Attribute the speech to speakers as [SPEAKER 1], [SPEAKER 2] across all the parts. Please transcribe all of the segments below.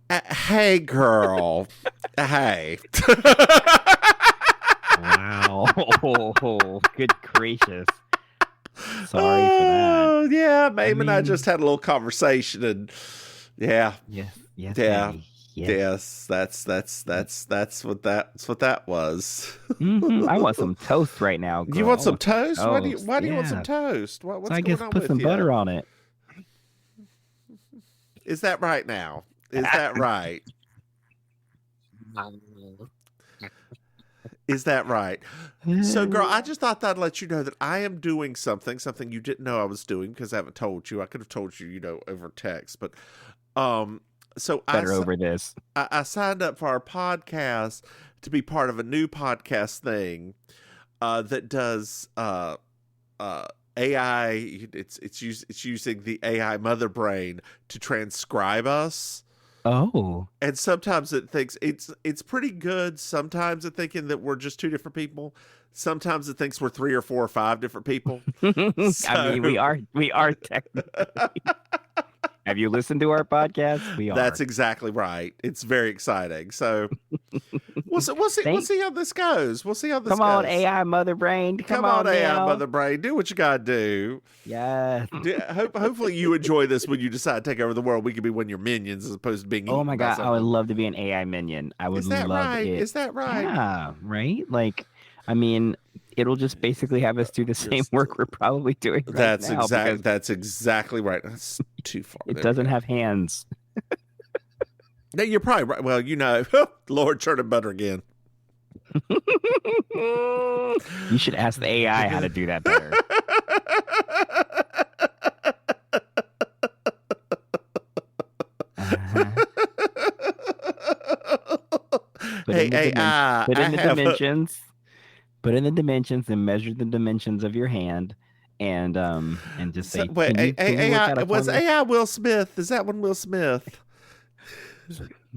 [SPEAKER 1] Hey, girl. Hey.
[SPEAKER 2] Wow. Good gracious. Sorry for that.
[SPEAKER 1] Oh, yeah.
[SPEAKER 2] I
[SPEAKER 1] Maim and I
[SPEAKER 2] mean,
[SPEAKER 1] just had a little conversation, and yeah,
[SPEAKER 2] yes,
[SPEAKER 1] yeah,
[SPEAKER 2] baby. Yes.
[SPEAKER 1] yes. That's what that was.
[SPEAKER 2] I want some toast right now,
[SPEAKER 1] You
[SPEAKER 2] girl.
[SPEAKER 1] want
[SPEAKER 2] I
[SPEAKER 1] some
[SPEAKER 2] want some
[SPEAKER 1] toast?
[SPEAKER 2] toast.
[SPEAKER 1] Why do you want some
[SPEAKER 2] Yeah.
[SPEAKER 1] toast?
[SPEAKER 2] So
[SPEAKER 1] What's
[SPEAKER 2] I
[SPEAKER 1] going
[SPEAKER 2] guess
[SPEAKER 1] on
[SPEAKER 2] put
[SPEAKER 1] with
[SPEAKER 2] some
[SPEAKER 1] you?
[SPEAKER 2] butter on it.
[SPEAKER 1] Is that right now? Is that right? Is that right? So, girl, I just thought that I'd let you know that I am doing something you didn't know I was doing because I haven't told you. I could have told you, over text, but um, so
[SPEAKER 2] Better over this.
[SPEAKER 1] I signed up for our podcast to be part of a new podcast thing that does AI. It's using the AI mother brain to transcribe us.
[SPEAKER 2] Oh.
[SPEAKER 1] And sometimes it thinks it's pretty good. Sometimes it thinking that we're just two different people. Sometimes it thinks we're three or four or five different people.
[SPEAKER 2] I mean,
[SPEAKER 1] So
[SPEAKER 2] we are technically. Have you listened to our podcast? We
[SPEAKER 1] that's
[SPEAKER 2] are.
[SPEAKER 1] exactly right. It's very exciting. So we'll
[SPEAKER 2] Thank
[SPEAKER 1] see how this goes. We'll see how this
[SPEAKER 2] Come on,
[SPEAKER 1] goes.
[SPEAKER 2] AI mother brain. Come
[SPEAKER 1] Come on,
[SPEAKER 2] on
[SPEAKER 1] AI
[SPEAKER 2] now.
[SPEAKER 1] mother brain, do what you gotta do.
[SPEAKER 2] Yes.
[SPEAKER 1] Hopefully you enjoy this when you decide to take over the world. We can be one of your minions as opposed to being
[SPEAKER 2] Oh
[SPEAKER 1] eaten
[SPEAKER 2] my
[SPEAKER 1] by
[SPEAKER 2] God, I would
[SPEAKER 1] something.
[SPEAKER 2] love to be an AI minion. I would
[SPEAKER 1] Is that
[SPEAKER 2] love
[SPEAKER 1] right?
[SPEAKER 2] it.
[SPEAKER 1] Is that right?
[SPEAKER 2] Yeah, right? Like, I mean, it'll just basically have us do the same
[SPEAKER 1] Just
[SPEAKER 2] work we're probably doing right now because
[SPEAKER 1] that's exactly right. That's too far.
[SPEAKER 2] it
[SPEAKER 1] There we
[SPEAKER 2] doesn't
[SPEAKER 1] go.
[SPEAKER 2] have hands.
[SPEAKER 1] No, you're probably right. Well, Lord churning butter again.
[SPEAKER 2] You should ask the AI how to do that better. Uh-huh. Put
[SPEAKER 1] Hey,
[SPEAKER 2] in the dimen
[SPEAKER 1] AI,
[SPEAKER 2] put
[SPEAKER 1] I
[SPEAKER 2] in the
[SPEAKER 1] have a.
[SPEAKER 2] dimensions, put in the dimensions and measure the dimensions of your hand and just
[SPEAKER 1] So,
[SPEAKER 2] say,
[SPEAKER 1] wait,
[SPEAKER 2] can you work out a
[SPEAKER 1] Was
[SPEAKER 2] formula?
[SPEAKER 1] AI Will Smith? Is that one Will Smith?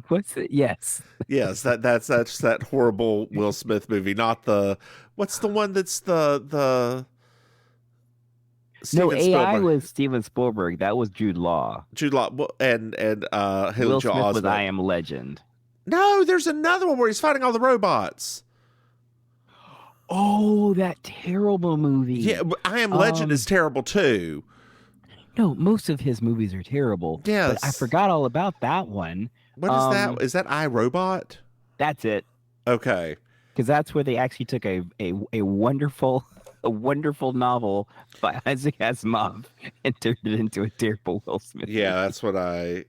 [SPEAKER 2] What's it? Yes.
[SPEAKER 1] Yes, that's that horrible Will Smith movie, not the. What's the one that's the
[SPEAKER 2] No,
[SPEAKER 1] Steven
[SPEAKER 2] AI
[SPEAKER 1] Spielberg,
[SPEAKER 2] was Steven Spielberg. That was Jude Law.
[SPEAKER 1] Jude Law, and Haley
[SPEAKER 2] Will
[SPEAKER 1] Joel
[SPEAKER 2] Smith was I
[SPEAKER 1] Osment.
[SPEAKER 2] Am Legend.
[SPEAKER 1] No, there's another one where he's fighting all the robots.
[SPEAKER 2] Oh, that terrible
[SPEAKER 1] Yeah,
[SPEAKER 2] movie.
[SPEAKER 1] but I Am Legend is
[SPEAKER 2] Um,
[SPEAKER 1] terrible too.
[SPEAKER 2] no, most of his movies are terrible, but I
[SPEAKER 1] Yes.
[SPEAKER 2] forgot all about that one.
[SPEAKER 1] What is that?
[SPEAKER 2] Um,
[SPEAKER 1] Is that iRobot?
[SPEAKER 2] that's it.
[SPEAKER 1] Okay.
[SPEAKER 2] Because that's where they actually took a wonderful a wonderful novel by Isaac Asimov and turned it into a terrible Will Smith
[SPEAKER 1] Yeah,
[SPEAKER 2] movie.
[SPEAKER 1] that's what I.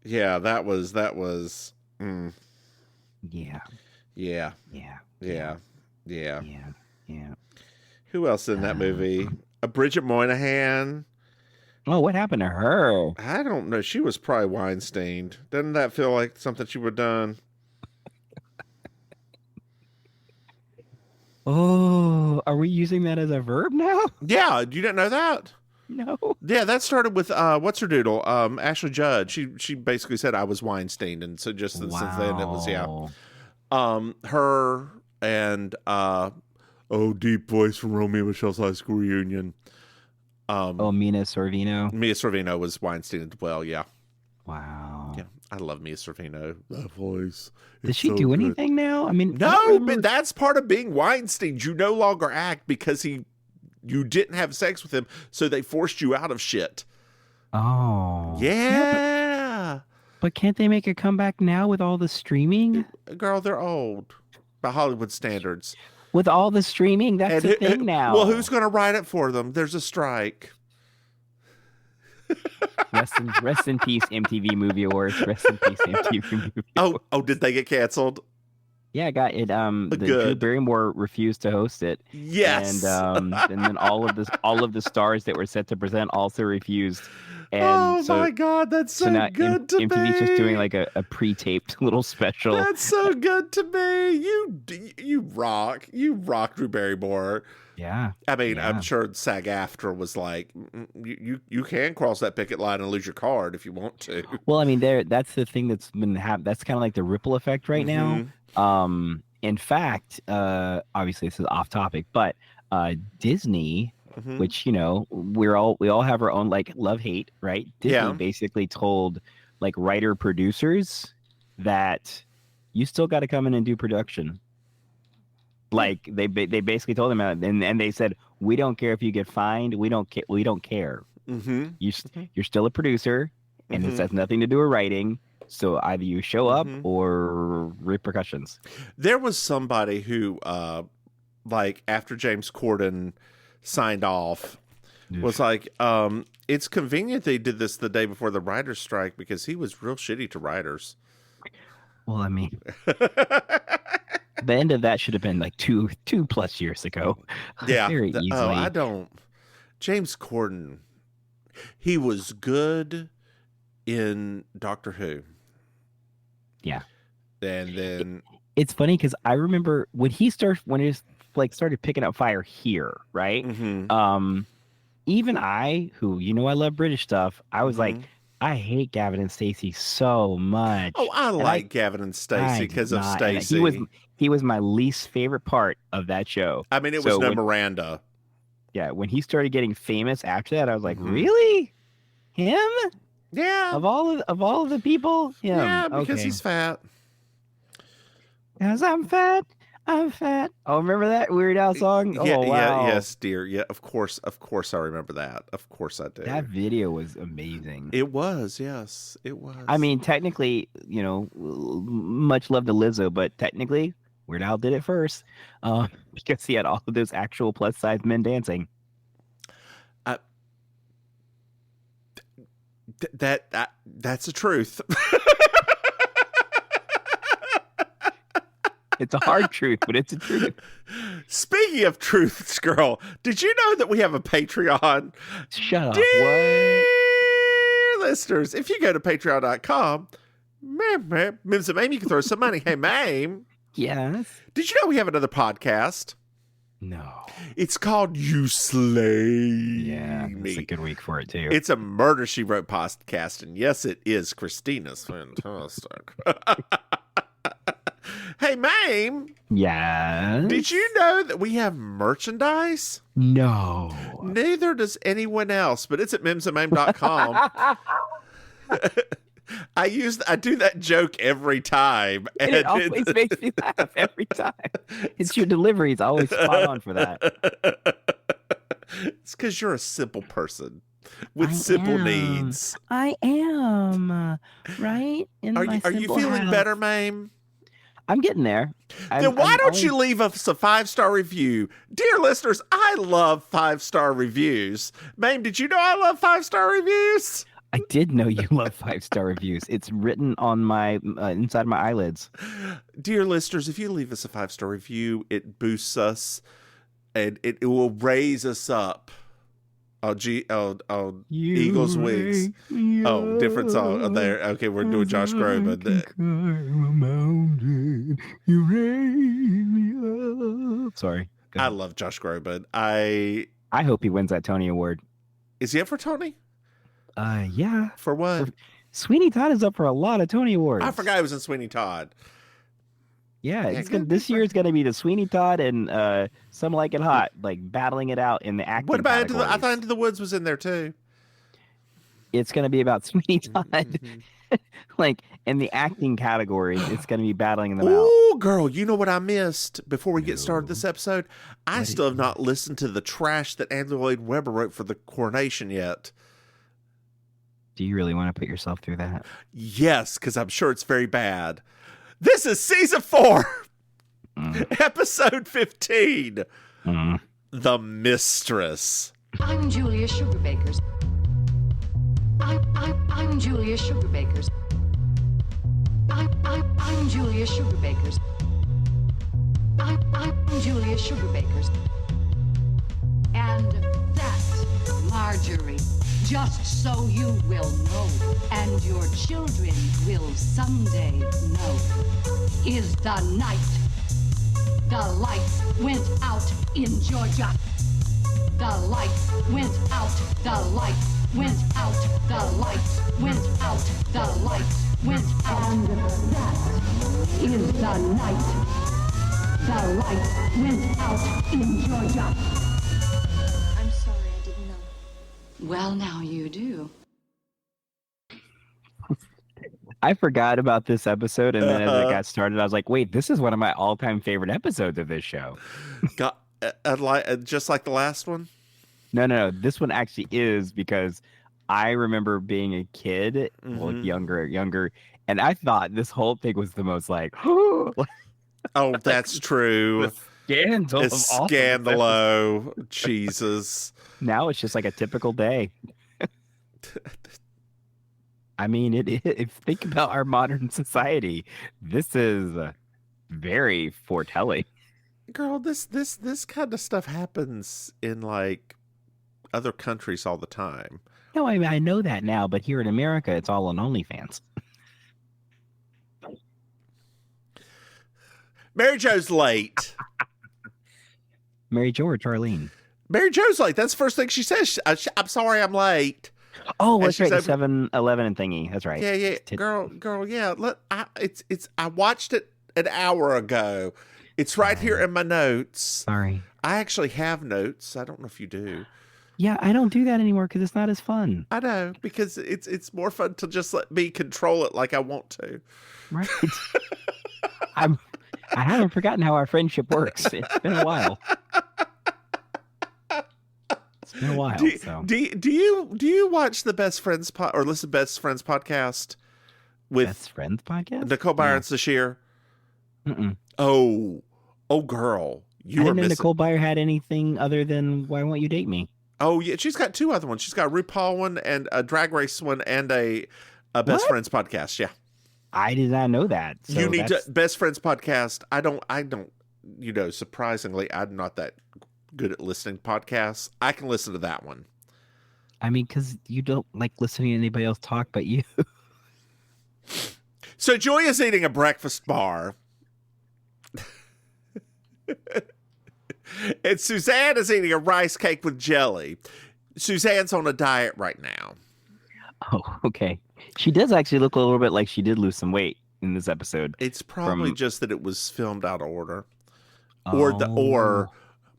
[SPEAKER 1] Yeah, that was.
[SPEAKER 2] Yeah,
[SPEAKER 1] Yeah,
[SPEAKER 2] yeah, yeah,
[SPEAKER 1] yeah, yeah.
[SPEAKER 2] yeah, yeah.
[SPEAKER 1] Who else in that movie? A Bridget Moynihan.
[SPEAKER 2] Oh, what happened to her?
[SPEAKER 1] I don't know. She was probably Weinstein. Doesn't that feel like something she would have done?
[SPEAKER 2] Oh, are we using that as a verb now?
[SPEAKER 1] Yeah, you didn't know that?
[SPEAKER 2] No.
[SPEAKER 1] Yeah, that started with what's her doodle? Ashley Judd. She basically said I was Weinstein, and so just since then it was
[SPEAKER 2] Wow.
[SPEAKER 1] her and oh, deep voice from Romeo and Michelle's high school reunion.
[SPEAKER 2] Oh, Mina Sorvino.
[SPEAKER 1] Mia Sorvino was Weinstein as well. Yeah,
[SPEAKER 2] Wow.
[SPEAKER 1] yeah, I love Mia Sorvino. That voice.
[SPEAKER 2] Does
[SPEAKER 1] It's
[SPEAKER 2] she
[SPEAKER 1] so
[SPEAKER 2] do
[SPEAKER 1] good.
[SPEAKER 2] anything now? I mean, I don't
[SPEAKER 1] No,
[SPEAKER 2] remember.
[SPEAKER 1] but that's part of being Weinstein. You no longer act because you didn't have sex with him, so they forced you out of shit.
[SPEAKER 2] Oh. Yeah,
[SPEAKER 1] Yeah.
[SPEAKER 2] but can't they make a comeback now with all the streaming?
[SPEAKER 1] Girl, they're old by Hollywood standards.
[SPEAKER 2] With all the streaming, that's
[SPEAKER 1] And
[SPEAKER 2] a thing now.
[SPEAKER 1] well, who's going to write it for them? There's a strike.
[SPEAKER 2] Rest in peace, MTV Movie Awards. Rest in peace, MTV Movie Awards.
[SPEAKER 1] Oh, did they get canceled?
[SPEAKER 2] Yeah, I got it. The Drew
[SPEAKER 1] Good.
[SPEAKER 2] Barrymore refused to host it.
[SPEAKER 1] Yes.
[SPEAKER 2] And then all of the stars that were set to present also refused. And
[SPEAKER 1] oh
[SPEAKER 2] so
[SPEAKER 1] my God, that's so
[SPEAKER 2] now
[SPEAKER 1] good to
[SPEAKER 2] MTV's
[SPEAKER 1] me.
[SPEAKER 2] just doing like a pre-taped little special.
[SPEAKER 1] That's so good to me. You rock. You rock, Drew Barrymore.
[SPEAKER 2] Yeah.
[SPEAKER 1] I mean,
[SPEAKER 2] Yeah.
[SPEAKER 1] I'm sure SAG-AFTRA was like, you can cross that picket line and lose your card if you want to.
[SPEAKER 2] Well, I mean, that's the thing that's been that's kind of like the ripple effect right now. In fact, obviously this is off topic, but Disney which, you know, we all have our own like love hate, right? Disney
[SPEAKER 1] Yeah.
[SPEAKER 2] basically told like writer producers that you still got to come in and do production. Like they basically told them, and they said, we don't care if you get fined. We don't care.
[SPEAKER 1] Mm-hmm.
[SPEAKER 2] You're still a producer, and this has nothing to do with writing. So either you show up or repercussions.
[SPEAKER 1] There was somebody who, like after James Corden signed off, was like, it's convenient they did this the day before the writer's strike because he was real shitty to writers.
[SPEAKER 2] Well, I mean, the end of that should have been like two plus years ago.
[SPEAKER 1] Yeah.
[SPEAKER 2] Very easily.
[SPEAKER 1] James Corden, he was good in Doctor Who.
[SPEAKER 2] Yeah.
[SPEAKER 1] And then
[SPEAKER 2] it's funny because I remember when he started picking up fire here, right? Even I, who, you know, I love British stuff, I was like, I hate Gavin and Stacey so much.
[SPEAKER 1] Oh, I like Gavin and Stacey because of Stacey.
[SPEAKER 2] He was my least favorite part of that show.
[SPEAKER 1] I mean, it was Miranda.
[SPEAKER 2] Yeah, when he started getting famous after that, I was like, really? Him?
[SPEAKER 1] Yeah.
[SPEAKER 2] Of all of the people? Him.
[SPEAKER 1] Yeah, because he's fat.
[SPEAKER 2] Because I'm fat. I'm fat. Oh, remember that Weird Al song?
[SPEAKER 1] Yeah,
[SPEAKER 2] oh, wow.
[SPEAKER 1] Yes, dear. Yeah, of course I remember that. Of course I do.
[SPEAKER 2] That video was amazing.
[SPEAKER 1] It was, yes. It was.
[SPEAKER 2] I mean, technically, you know, much love to Lizzo, but technically, Weird Al did it first because he had all of those actual plus-size men dancing.
[SPEAKER 1] That's the truth.
[SPEAKER 2] It's a hard truth, but it's a truth.
[SPEAKER 1] Speaking of truths, girl, did you know that we have a Patreon?
[SPEAKER 2] Shut up.
[SPEAKER 1] Dear listeners, if you go to patreon.com, Mims and Maim, you can throw some money. Hey, Maim.
[SPEAKER 2] Yes.
[SPEAKER 1] Did you know we have another podcast?
[SPEAKER 2] No.
[SPEAKER 1] It's called You Slay
[SPEAKER 2] Yeah,
[SPEAKER 1] Me.
[SPEAKER 2] it's a good week for it, too.
[SPEAKER 1] It's a Murder, She Wrote podcast, and yes, it is. Christina's fantastic. Hey, Maim.
[SPEAKER 2] Yeah.
[SPEAKER 1] Did you know that we have merchandise?
[SPEAKER 2] No.
[SPEAKER 1] Neither does anyone else, but it's at mimsandmaim.com. I do that joke every time.
[SPEAKER 2] And it always makes me laugh every time. It's your delivery. It's always spot on for that.
[SPEAKER 1] It's because you're a simple person with simple needs.
[SPEAKER 2] I am. Right?
[SPEAKER 1] Are you feeling better, Maim?
[SPEAKER 2] I'm getting there.
[SPEAKER 1] Then why don't you leave us a 5-star review? Dear listeners, I love 5-star reviews. Maim, did you know I love 5-star reviews?
[SPEAKER 2] I did know you love 5-star reviews. It's written on my inside my eyelids.
[SPEAKER 1] Dear listeners, if you leave us a 5-star review, it boosts us and it will raise us up. Eagles Wings. Oh, different song. Oh, there. Okay, we're doing Josh Groban.
[SPEAKER 2] Sorry.
[SPEAKER 1] I love Josh Groban. I
[SPEAKER 2] hope he wins that Tony Award.
[SPEAKER 1] Is he up for Tony?
[SPEAKER 2] Yeah.
[SPEAKER 1] For what?
[SPEAKER 2] Sweeney Todd is up for a lot of Tony Awards.
[SPEAKER 1] I forgot he was in Sweeney Todd.
[SPEAKER 2] Yeah, this year is going to be the Sweeney Todd and Some Like It Hot, like battling it out in the acting.
[SPEAKER 1] What about I thought Into the Woods was in there too.
[SPEAKER 2] It's going to be about Sweeney Todd. Like in the acting categories, it's going to be battling them out.
[SPEAKER 1] Oh, girl, you know what I missed before we get started this episode? I still have not listened to the trash that Andrew Lloyd Webber wrote for the coronation yet.
[SPEAKER 2] Do you really want to put yourself through that?
[SPEAKER 1] Yes, because I'm sure it's very bad. This is season 4, episode 15, The Mistress.
[SPEAKER 3] I'm Julia Sugarbakers. I'm Julia Sugarbakers. I'm Julia Sugarbakers. I'm Julia Sugarbakers. And that's Marjorie. Just so you will know, and your children will someday know, is the night the light went out in Georgia. The light went out, the light went out, the light went out, the light went out. And that is the night the light went out in Georgia. I'm sorry. Well, now you do.
[SPEAKER 2] I forgot about this episode, and then as it got started, I was like, wait, this is one of my all-time favorite episodes of this show.
[SPEAKER 1] Just like the last one?
[SPEAKER 2] No. This one actually is, because I remember being a kid, well, younger, and I thought this whole thing was the most like,
[SPEAKER 1] oh, that's true. Scandalo. Jesus.
[SPEAKER 2] Now it's just like a typical day. I mean, if think about our modern society, this is very foretelling.
[SPEAKER 1] Girl, this kind of stuff happens in like other countries all the time.
[SPEAKER 2] No, I mean, I know that now, but here in America, it's all on OnlyFans.
[SPEAKER 1] Mary Jo's late.
[SPEAKER 2] Mary Jo or Charlene?
[SPEAKER 1] Mary Jo's late. That's the first thing she says. I'm sorry I'm late.
[SPEAKER 2] Oh, that's right. The 7-Eleven and thingy. That's right.
[SPEAKER 1] Yeah. Girl, yeah. I watched it an hour ago. It's right here in my notes.
[SPEAKER 2] Sorry.
[SPEAKER 1] I actually have notes. I don't know if you do.
[SPEAKER 2] Yeah, I don't do that anymore because it's not as fun.
[SPEAKER 1] I know, because it's more fun to just let me control it like I want to.
[SPEAKER 2] Right. I haven't forgotten how our friendship works. It's been a while. It's been a while.
[SPEAKER 1] Do you watch the Best Friends or listen to Best Friends podcast with
[SPEAKER 2] Best Friends podcast?
[SPEAKER 1] Nicole Byer and Sashir?
[SPEAKER 2] Mm-mm.
[SPEAKER 1] Oh, girl,
[SPEAKER 2] I didn't know Nicole Byer had anything other than Why Won't You Date Me?
[SPEAKER 1] Oh yeah, she's got two other ones. She's got a RuPaul one and a Drag Race one and a Best Friends podcast. Yeah,
[SPEAKER 2] I did not know that. So
[SPEAKER 1] you need to Best Friends podcast. I don't. Surprisingly, I'm not that good at listening to podcasts. I can listen to that one.
[SPEAKER 2] I mean, because you don't like listening to anybody else talk but you.
[SPEAKER 1] So Joy is eating a breakfast bar. And Suzanne is eating a rice cake with jelly. Suzanne's on a diet right now.
[SPEAKER 2] Oh, okay. She does actually look a little bit like she did lose some weight in this episode.
[SPEAKER 1] It's probably just that it was filmed out of order. Or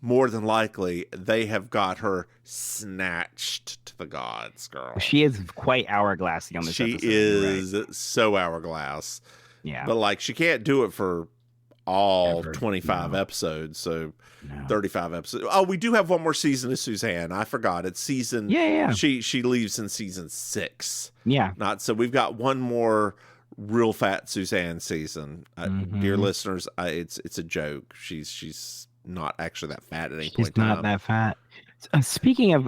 [SPEAKER 1] more than likely, they have got her snatched to the gods, girl.
[SPEAKER 2] She is quite hourglassy on this episode.
[SPEAKER 1] She is so hourglass.
[SPEAKER 2] Yeah.
[SPEAKER 1] But like, she can't do it for all 25 episodes, so 35 episodes. Oh, we do have one more season of Suzanne. I forgot. It's season.
[SPEAKER 2] Yeah.
[SPEAKER 1] She leaves in season 6.
[SPEAKER 2] Yeah.
[SPEAKER 1] So we've got one more real fat Suzanne season. Dear listeners, it's a joke. She's not actually that fat at any point.
[SPEAKER 2] She's not that fat. Speaking of,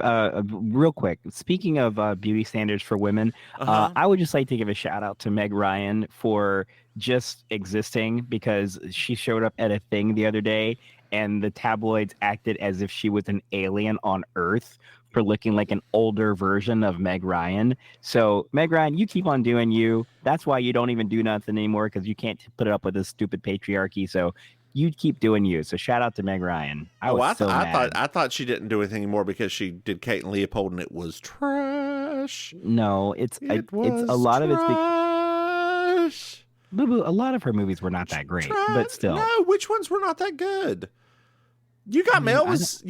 [SPEAKER 2] real quick, speaking of beauty standards for women, I would just like to give a shout out to Meg Ryan for just existing, because she showed up at a thing the other day and the tabloids acted as if she was an alien on Earth for looking like an older version of Meg Ryan. So Meg Ryan, you keep on doing you. That's why you don't even do nothing anymore, because you can't put it up with this stupid patriarchy. So you keep doing you. So shout out to Meg Ryan. I
[SPEAKER 1] thought she didn't do anything anymore because she did Kate and Leopold and it was trash.
[SPEAKER 2] No, it's a lot of it's Boo-boo, a lot of her movies were not that great, but still.
[SPEAKER 1] No, which ones were not that good? You Got Mail was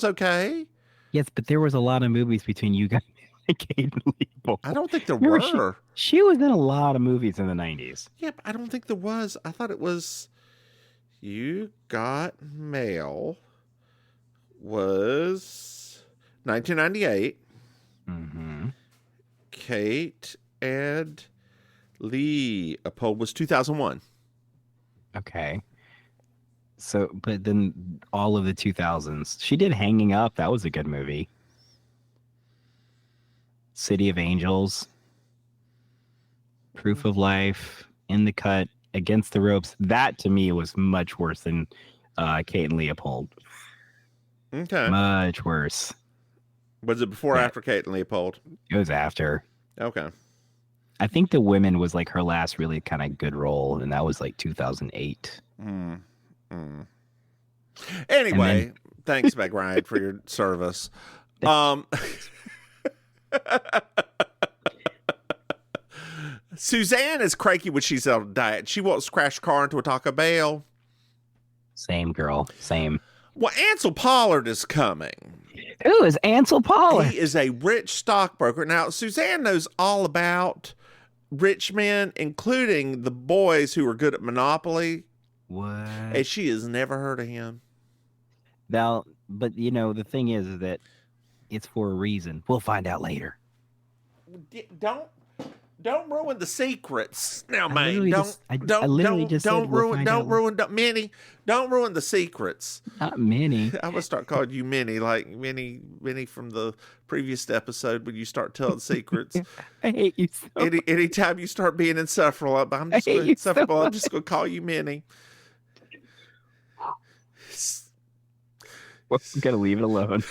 [SPEAKER 1] okay.
[SPEAKER 2] Yes, but there was a lot of movies between You Got Mail and Kate and Leopold.
[SPEAKER 1] I don't think there were.
[SPEAKER 2] She was in a lot of movies in the 90s.
[SPEAKER 1] Yeah, but I don't think there was. I thought it was You Got Mail was 1998.
[SPEAKER 2] Mm-hmm.
[SPEAKER 1] Kate and Leopold was 2001.
[SPEAKER 2] Okay. So, but then all of the 2000s. She did Hanging Up. That was a good movie. City of Angels. Proof of Life. In the Cut. Against the Ropes. That, to me, was much worse than Kate and Leopold.
[SPEAKER 1] Okay.
[SPEAKER 2] Much worse.
[SPEAKER 1] Was it before or after Kate and Leopold?
[SPEAKER 2] It was after.
[SPEAKER 1] Okay.
[SPEAKER 2] I think The Women was like her last really kind of good role, and that was like 2008.
[SPEAKER 1] Anyway, thanks, Meg Ryan, for your service. Suzanne is cranky when she's on a diet. She wants to crash a car into a Taco Bell.
[SPEAKER 2] Same girl, same.
[SPEAKER 1] Well, Ansel Pollard is coming.
[SPEAKER 2] Who is Ansel Pollard?
[SPEAKER 1] He is a rich stockbroker. Now, Suzanne knows all about rich men, including the boys who are good at Monopoly.
[SPEAKER 2] What?
[SPEAKER 1] And she has never heard of him.
[SPEAKER 2] Now, but the thing is that it's for a reason. We'll find out later.
[SPEAKER 1] Don't ruin the secrets now, man.
[SPEAKER 2] Minnie.
[SPEAKER 1] Don't ruin the secrets.
[SPEAKER 2] Not Minnie.
[SPEAKER 1] I'm gonna start calling you Minnie, like Minnie from the previous episode when you start telling secrets.
[SPEAKER 2] I hate you so.
[SPEAKER 1] Anytime you start being insufferable, I'm just gonna call you Minnie.
[SPEAKER 2] Well, I'm gonna leave it alone.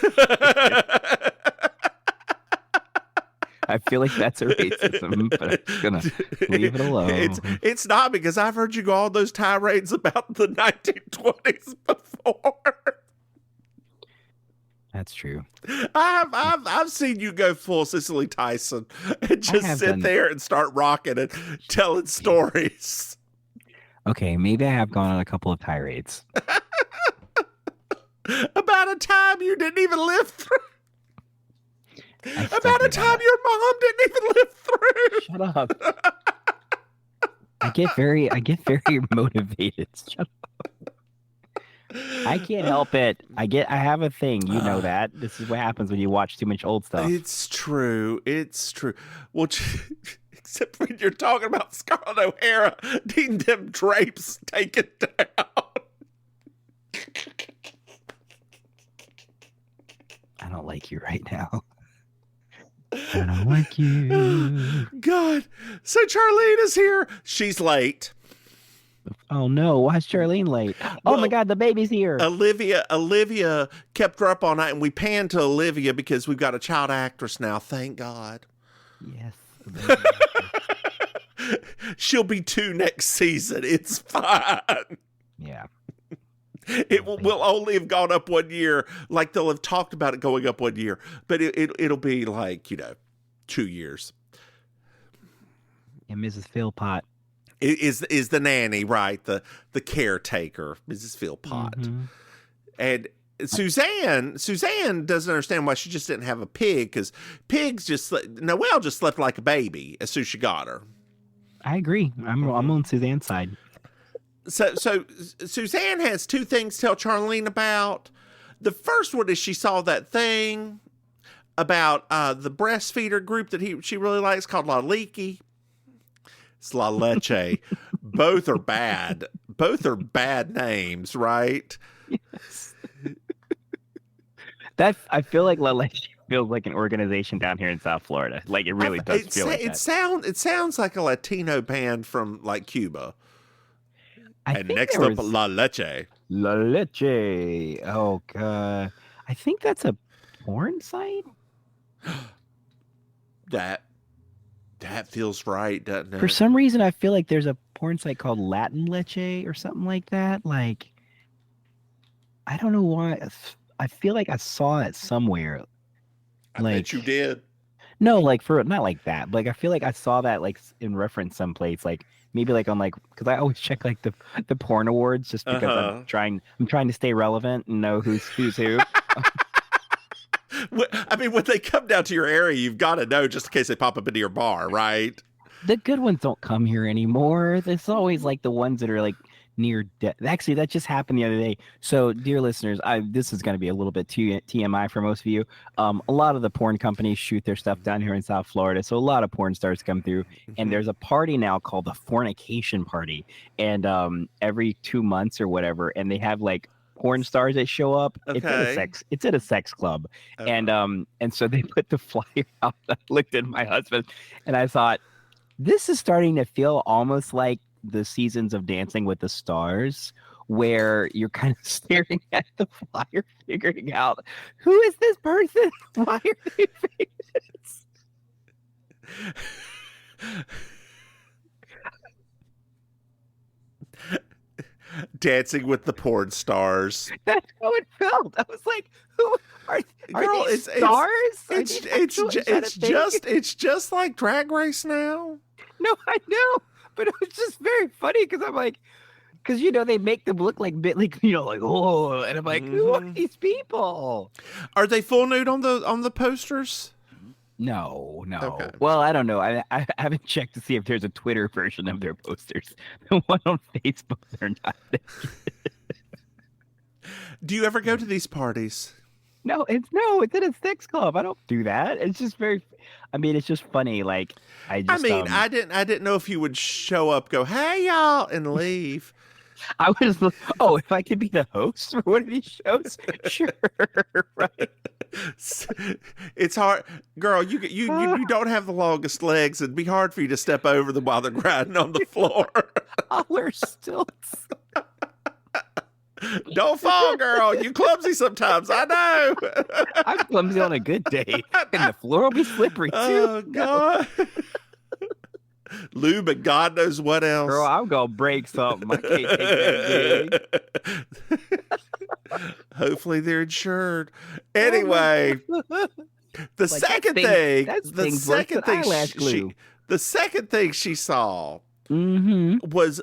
[SPEAKER 2] I feel like that's a racism, but I'm just gonna leave it alone.
[SPEAKER 1] It's not, because I've heard you go all those tirades about the 1920s before.
[SPEAKER 2] That's true.
[SPEAKER 1] I've seen you go full Cicely Tyson and just sit there and start rocking and telling stories.
[SPEAKER 2] Okay, maybe I have gone on a couple of tirades.
[SPEAKER 1] About a time you didn't even live through. About a time your mom didn't even live through.
[SPEAKER 2] Shut up. I get very motivated. Shut up. I can't help it. I have a thing. You know that. This is what happens when you watch too much old stuff.
[SPEAKER 1] It's true. Well, except when you're talking about Scarlett O'Hara needing them drapes taken down.
[SPEAKER 2] I don't like you right now. I don't like you.
[SPEAKER 1] God. So Charlene is here. She's late.
[SPEAKER 2] Oh no, why is Charlene late? Oh my God, the baby's here.
[SPEAKER 1] Olivia kept her up all night, and we panned to Olivia because we've got a child actress now. Thank God.
[SPEAKER 2] Yes.
[SPEAKER 1] She'll be 2 next season. It's fine.
[SPEAKER 2] Yeah.
[SPEAKER 1] It will only have gone up 1 year, like they'll have talked about it going up 1 year, but it'll be like 2 years.
[SPEAKER 2] And Mrs. Philpott
[SPEAKER 1] is the nanny, right? The caretaker, Mrs. Philpott. Mm-hmm. And Suzanne doesn't understand why she just didn't have a pig, because Noelle just slept like a baby as soon as she got her.
[SPEAKER 2] I agree. I'm on Suzanne's side.
[SPEAKER 1] So Suzanne has 2 things to tell Charlene about. The first one is she saw that thing about the breastfeeder group that she really likes called La Leaky. It's La Leche. Both are bad. Both are bad names, right?
[SPEAKER 2] Yes. I feel like La Leche feels like an organization down here in South Florida. Like it really does feel like that.
[SPEAKER 1] It sounds like a Latino band from like Cuba.
[SPEAKER 2] And
[SPEAKER 1] next up, La Leche.
[SPEAKER 2] La Leche. Oh, God. I think that's a porn site.
[SPEAKER 1] That feels right, doesn't it?
[SPEAKER 2] For some reason, I feel like there's a porn site called Latin Leche or something like that. Like, I don't know why. I feel like I saw it somewhere.
[SPEAKER 1] I bet you did.
[SPEAKER 2] No, not like that. Like, I feel like I saw that like in reference someplace. Like, maybe like on because I always check like the porn awards just because I'm trying to stay relevant and know who's who.
[SPEAKER 1] I mean, when they come down to your area, you've got to know just in case they pop up into your bar, right?
[SPEAKER 2] The good ones don't come here anymore. There's always like the ones that are like near death. Actually, that just happened the other day. So, dear listeners, this is going to be a little bit too TMI for most of you. A lot of the porn companies shoot their stuff down here in South Florida, so a lot of porn stars come through. And there's a party now called the Fornication Party, and every 2 months or whatever, and they have like porn stars that show up.
[SPEAKER 1] Okay.
[SPEAKER 2] It's at a sex club, and so they put the flyer out. I looked at my husband, and I thought, this is starting to feel almost like the seasons of Dancing with the Stars, where you're kind of staring at the flyer, figuring out who is this person? Why are they famous?
[SPEAKER 1] Dancing with the porn stars.
[SPEAKER 2] That's how it felt. I was like, who are these stars?
[SPEAKER 1] It's just like Drag Race now.
[SPEAKER 2] No, I know. But it was just very funny because I'm like, Because they make them look like oh, and I'm like, who are these people?
[SPEAKER 1] Are they full nude on the posters?
[SPEAKER 2] No.
[SPEAKER 1] Okay.
[SPEAKER 2] Well, I don't know. I haven't checked to see if there's a Twitter version of their posters. The one on Facebook, they're not.
[SPEAKER 1] Do you ever go to these parties?
[SPEAKER 2] No, it's at a sex club. I don't do that. It's just it's just funny. Like I
[SPEAKER 1] didn't know if you would show up, go, "Hey y'all," and leave.
[SPEAKER 2] If I could be the host for one of these shows, sure, right?
[SPEAKER 1] It's hard, girl. You don't have the longest legs. It'd be hard for you to step over them while they're grinding on the floor.
[SPEAKER 2] I'll wear stilts.
[SPEAKER 1] Don't fall, girl. You clumsy sometimes. I know.
[SPEAKER 2] I'm clumsy on a good day, and the floor will be slippery too.
[SPEAKER 1] Oh God. Lube and God knows what else.
[SPEAKER 2] Girl, I'm gonna break something. I can't take that gig.
[SPEAKER 1] Hopefully they're insured. Anyway, the second thing she saw was,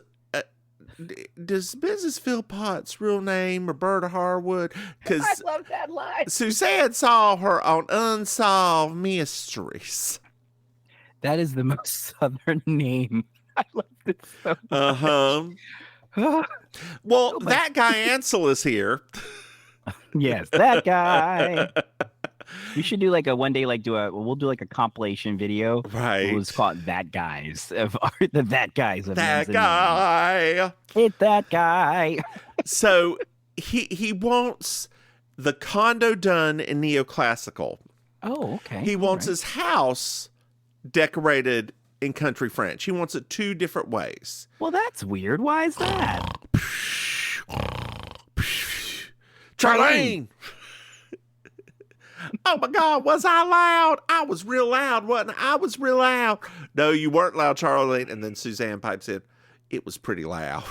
[SPEAKER 1] does Mrs. Philpott's real name Roberta Harwood? Because
[SPEAKER 2] I love that line.
[SPEAKER 1] Suzanne saw her on Unsolved Mysteries.
[SPEAKER 2] That is the most Southern name. I love it so much.
[SPEAKER 1] Well, that guy Ansel is here.
[SPEAKER 2] Yes, that guy. We should do one day, we'll do a compilation video.
[SPEAKER 1] Right.
[SPEAKER 2] It was called That Guys of That Guys of
[SPEAKER 1] That guy.
[SPEAKER 2] It's that guy.
[SPEAKER 1] So he wants the condo done in neoclassical.
[SPEAKER 2] Oh, okay.
[SPEAKER 1] He wants his house decorated in country French. He wants it 2 different ways.
[SPEAKER 2] Well, that's weird. Why is that?
[SPEAKER 1] Charlene! Oh my God, was I loud? I was real loud, wasn't I? I was real loud. No, you weren't loud, Charlene. And then Suzanne pipes in, it was pretty loud.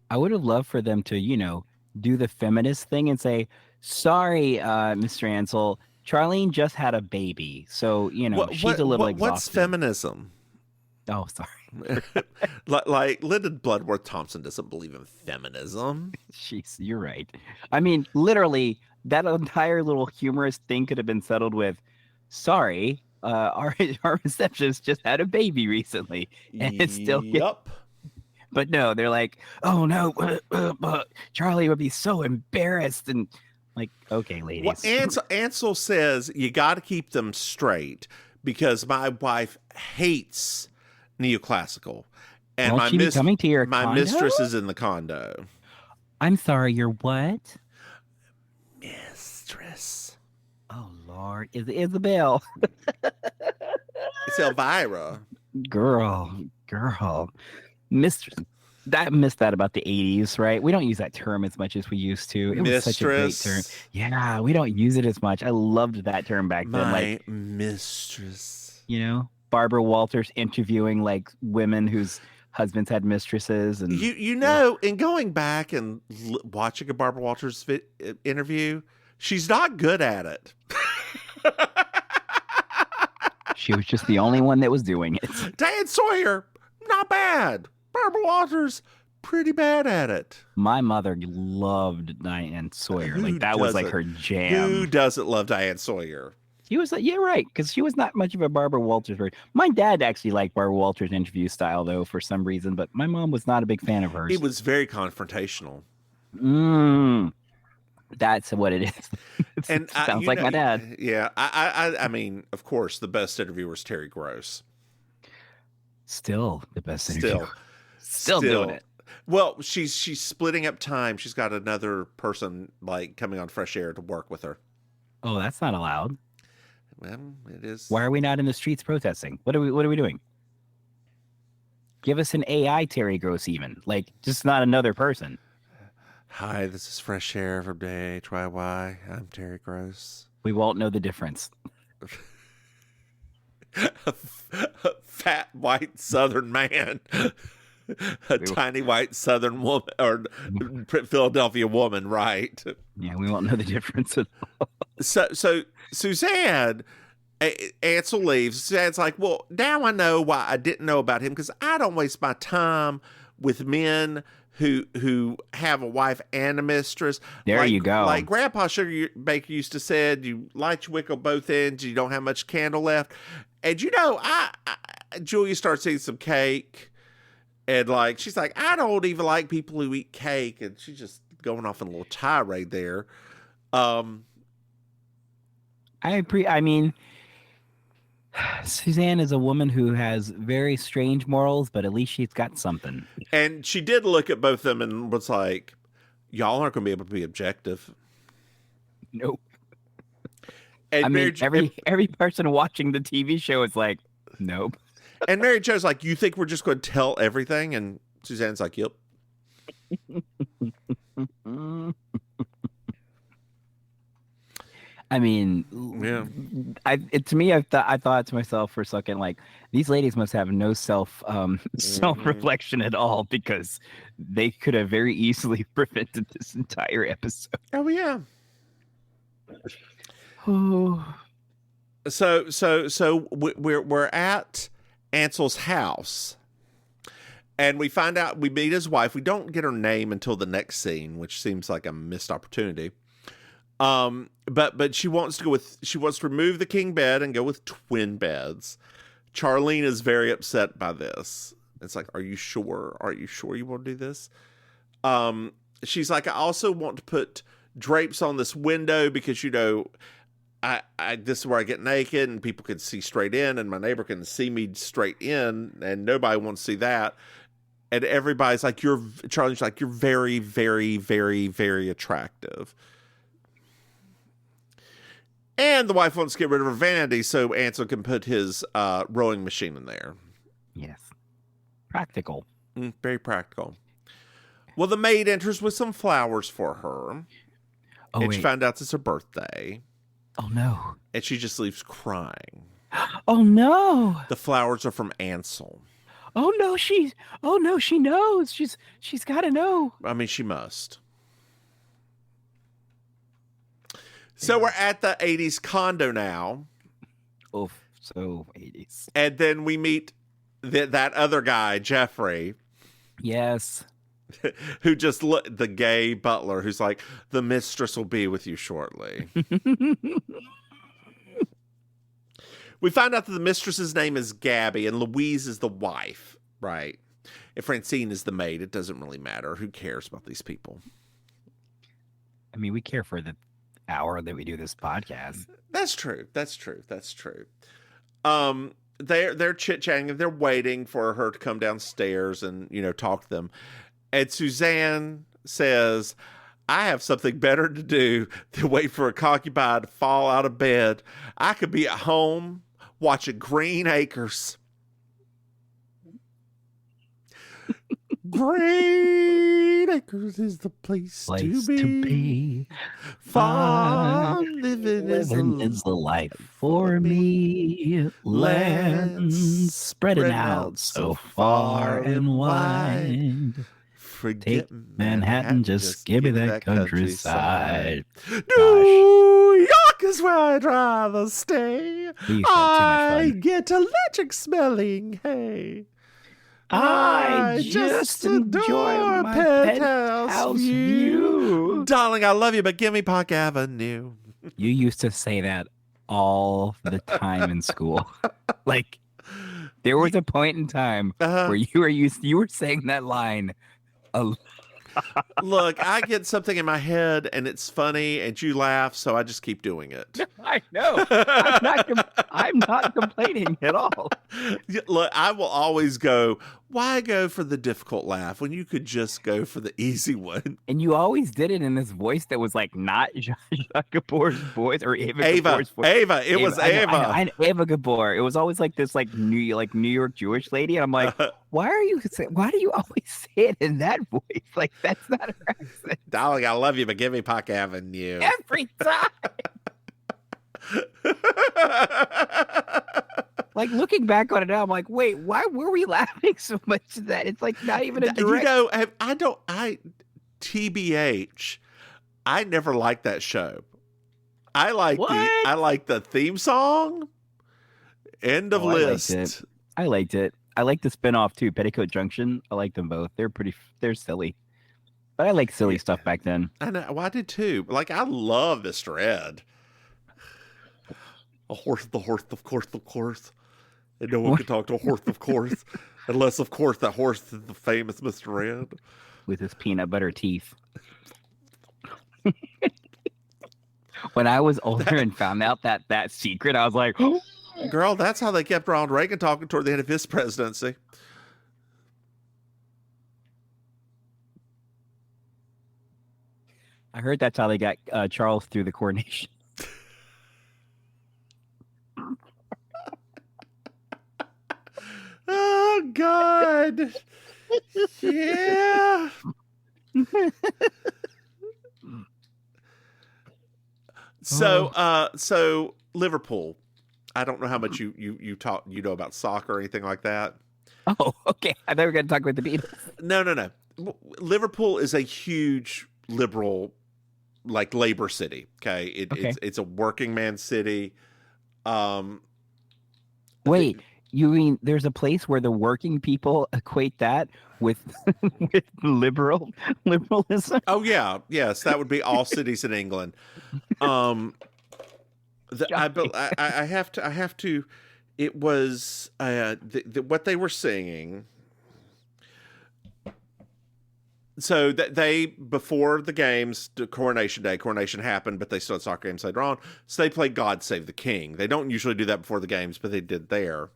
[SPEAKER 2] I would have loved for them to, do the feminist thing and say, sorry, Mr. Ansel, Charlene just had a baby. So, she's a little exhausted.
[SPEAKER 1] What's feminism?
[SPEAKER 2] Oh, sorry.
[SPEAKER 1] like Lyndon Bloodworth Thompson doesn't believe in feminism.
[SPEAKER 2] You're right. I mean, literally, that entire little humorous thing could have been settled with, sorry, our receptionist just had a baby recently. And it's still...
[SPEAKER 1] Yep.
[SPEAKER 2] But no, they're like, oh no, Charlie would be so embarrassed. And like, okay, ladies.
[SPEAKER 1] Well, Ansel says you got to keep them straight because my wife hates neoclassical. And
[SPEAKER 2] Won't she be coming to your condo?
[SPEAKER 1] Mistress is in the condo.
[SPEAKER 2] I'm sorry, you're what?
[SPEAKER 1] Mistress.
[SPEAKER 2] Oh, Lord. Is Isabel?
[SPEAKER 1] It's Elvira.
[SPEAKER 2] Girl. Mistress. I missed that about the 80s, right? We don't use that term as much as we used to. It was such a great term. Yeah, we don't use it as much. I loved that term back then.
[SPEAKER 1] My mistress.
[SPEAKER 2] Barbara Walters interviewing women whose husbands had mistresses. And
[SPEAKER 1] in going back and watching a Barbara Walters interview, she's not good at it.
[SPEAKER 2] She was just the only one that was doing it.
[SPEAKER 1] Dan Sawyer, not bad. Barbara Walters, pretty bad at it.
[SPEAKER 2] My mother loved Diane Sawyer. That was her jam.
[SPEAKER 1] Who doesn't love Diane Sawyer?
[SPEAKER 2] She was, yeah, right, because she was not much of a Barbara Walters person. My dad actually liked Barbara Walters' interview style, though, for some reason, but my mom was not a big fan of hers.
[SPEAKER 1] It was very confrontational.
[SPEAKER 2] That's what it is. And sounds like my dad.
[SPEAKER 1] Yeah, I mean, of course, the best interviewer is Terry Gross.
[SPEAKER 2] Still the best interviewer. Still doing it.
[SPEAKER 1] Well, she's splitting up time. She's got another person coming on Fresh Air to work with her.
[SPEAKER 2] Oh, that's not allowed.
[SPEAKER 1] Well, it is.
[SPEAKER 2] Why are we not in the streets protesting? What are we doing? Give us an AI Terry Gross, even just not another person.
[SPEAKER 1] Hi, this is Fresh Air from WHYY. I'm Terry Gross.
[SPEAKER 2] We won't know the difference.
[SPEAKER 1] A fat white Southern man. Tiny white Southern woman or Philadelphia woman, right?
[SPEAKER 2] Yeah, we won't know the difference at all.
[SPEAKER 1] So Suzanne, Ansel leaves. Suzanne's like, well, now I know why I didn't know about him because I don't waste my time with men who have a wife and a mistress.
[SPEAKER 2] There you go.
[SPEAKER 1] Like Grandpa Sugar Baker used to said, you light your wick on both ends, you don't have much candle left. And Julia starts eating some cake, and like she's like, I don't even like people who eat cake, and she's just going off in a little tirade there.
[SPEAKER 2] I mean, Suzanne is a woman who has very strange morals, but at least she's got something.
[SPEAKER 1] And she did look at both of them and was like, y'all aren't going to be able to be objective.
[SPEAKER 2] Nope.
[SPEAKER 1] And
[SPEAKER 2] I mean, every person watching the TV show is like, nope.
[SPEAKER 1] And Mary Jo's like, you think we're just going to tell everything? And Suzanne's like, yep.
[SPEAKER 2] I mean,
[SPEAKER 1] yeah.
[SPEAKER 2] I thought to myself for a second, like, these ladies must have no self-reflection at all, because they could have very easily prevented this entire episode.
[SPEAKER 1] Oh yeah.
[SPEAKER 2] Oh.
[SPEAKER 1] So we're at Ansel's house, and we find out, we meet his wife. We don't get her name until the next scene, which seems like a missed opportunity. But she wants to remove the king bed and go with twin beds. Charlene is very upset by this. It's like, are you sure? Are you sure you want to do this? She's like, I also want to put drapes on this window because, I this is where I get naked and people can see straight in, and my neighbor can see me straight in, and nobody wants to see that. And everybody's like, Charlene's like, you're very, very, very, very attractive. And the wife wants to get rid of her vanity so Ansel can put his rowing machine in there.
[SPEAKER 2] Yes. Practical.
[SPEAKER 1] Very practical. Well, the maid enters with some flowers for her.
[SPEAKER 2] Oh,
[SPEAKER 1] and she found out it's her birthday.
[SPEAKER 2] Oh, no.
[SPEAKER 1] And she just leaves crying.
[SPEAKER 2] Oh, no.
[SPEAKER 1] The flowers are from Ansel.
[SPEAKER 2] Oh, no, she knows. She's got to know.
[SPEAKER 1] I mean, she must. So we're at the 80s condo now.
[SPEAKER 2] Oh, so 80s.
[SPEAKER 1] And then we meet that other guy, Jeffrey.
[SPEAKER 2] Yes.
[SPEAKER 1] Who just the gay butler who's like, the mistress will be with you shortly. We find out that the mistress's name is Gabby and Louise is the wife, right? And Francine is the maid. It doesn't really matter. Who cares about these people?
[SPEAKER 2] I mean, we care for the hour that we do this podcast.
[SPEAKER 1] That's true. They're chit-chatting. They're waiting for her to come downstairs and, talk to them. And Suzanne says, I have something better to do than wait for a concubine to fall out of bed. I could be at home watching Green Acres. Green Acres is the place to be. Fun living is
[SPEAKER 2] the life for me. Land spreading out so far and wide.
[SPEAKER 1] Forget
[SPEAKER 2] Manhattan, just give me that countryside.
[SPEAKER 1] New York is where I'd rather stay. I get electric smelling hay.
[SPEAKER 2] I just enjoy my penthouse view.
[SPEAKER 1] Darling, I love you, but give me Park Avenue.
[SPEAKER 2] You used to say that all the time in school. Like, there was a point in time where you were saying that line.
[SPEAKER 1] Look, I get something in my head and it's funny and you laugh, so I just keep doing it.
[SPEAKER 2] I know. I'm not complaining at all.
[SPEAKER 1] Look, I will always go, why go for the difficult laugh when you could just go for the easy one?
[SPEAKER 2] And you always did it in this voice that was like not Jacques Gabor's voice or Ava Gabor's voice.
[SPEAKER 1] It was Ava.
[SPEAKER 2] I know, Ava Gabor. It was always like this New York Jewish lady. And I'm like, why do you always say it in that voice? Like, that's not her accent.
[SPEAKER 1] Darling, I love you, but give me Park Avenue.
[SPEAKER 2] Every time. Like, looking back on it now, I'm like, wait, why were we laughing so much at that? It's like not even a direct...
[SPEAKER 1] TBH, I never liked that show. I like the theme song. End of list.
[SPEAKER 2] I liked it. I like the spinoff too, Petticoat Junction. I like them both. They're silly. But I like silly stuff back then.
[SPEAKER 1] I know. Well, I did too. Like, I love Mr. Ed. A horse, of course. And no one can talk to a horse, of course. Unless, of course, that horse is the famous Mr. Ed.
[SPEAKER 2] With his peanut butter teeth. When I was older and found out that secret, I was like, oh.
[SPEAKER 1] Girl, that's how they kept Ronald Reagan talking toward the end of his presidency.
[SPEAKER 2] I heard that's how they got Charles through the coronation.
[SPEAKER 1] Oh, God. Yeah. So Liverpool. I don't know how much you know about soccer or anything like that.
[SPEAKER 2] Oh, okay. I thought we were going to talk about the Beatles.
[SPEAKER 1] No. Liverpool is a huge liberal, like, labor city. Okay, it's a working man city.
[SPEAKER 2] Wait, you mean there's a place where the working people equate that with with liberalism?
[SPEAKER 1] Oh yeah, yes, that would be all cities in England. I have to. It was what they were singing. So they before the games, Coronation Day, coronation happened, but they still had soccer games later on. So they played God Save the King. They don't usually do that before the games, but they did there.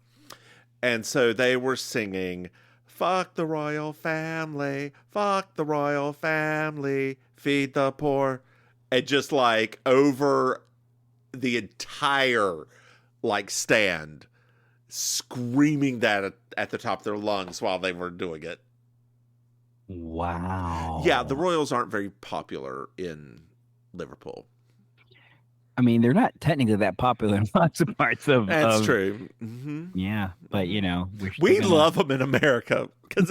[SPEAKER 1] And so they were singing, "Fuck the royal family, fuck the royal family, feed the poor," and just like over the entire like stand, screaming that at the top of their lungs while they were doing it.
[SPEAKER 2] Wow.
[SPEAKER 1] Yeah, the Royals aren't very popular in Liverpool.
[SPEAKER 2] I mean, they're not technically that popular in lots of parts of.
[SPEAKER 1] That's true. Mm-hmm.
[SPEAKER 2] Yeah, but you know,
[SPEAKER 1] we love them in America because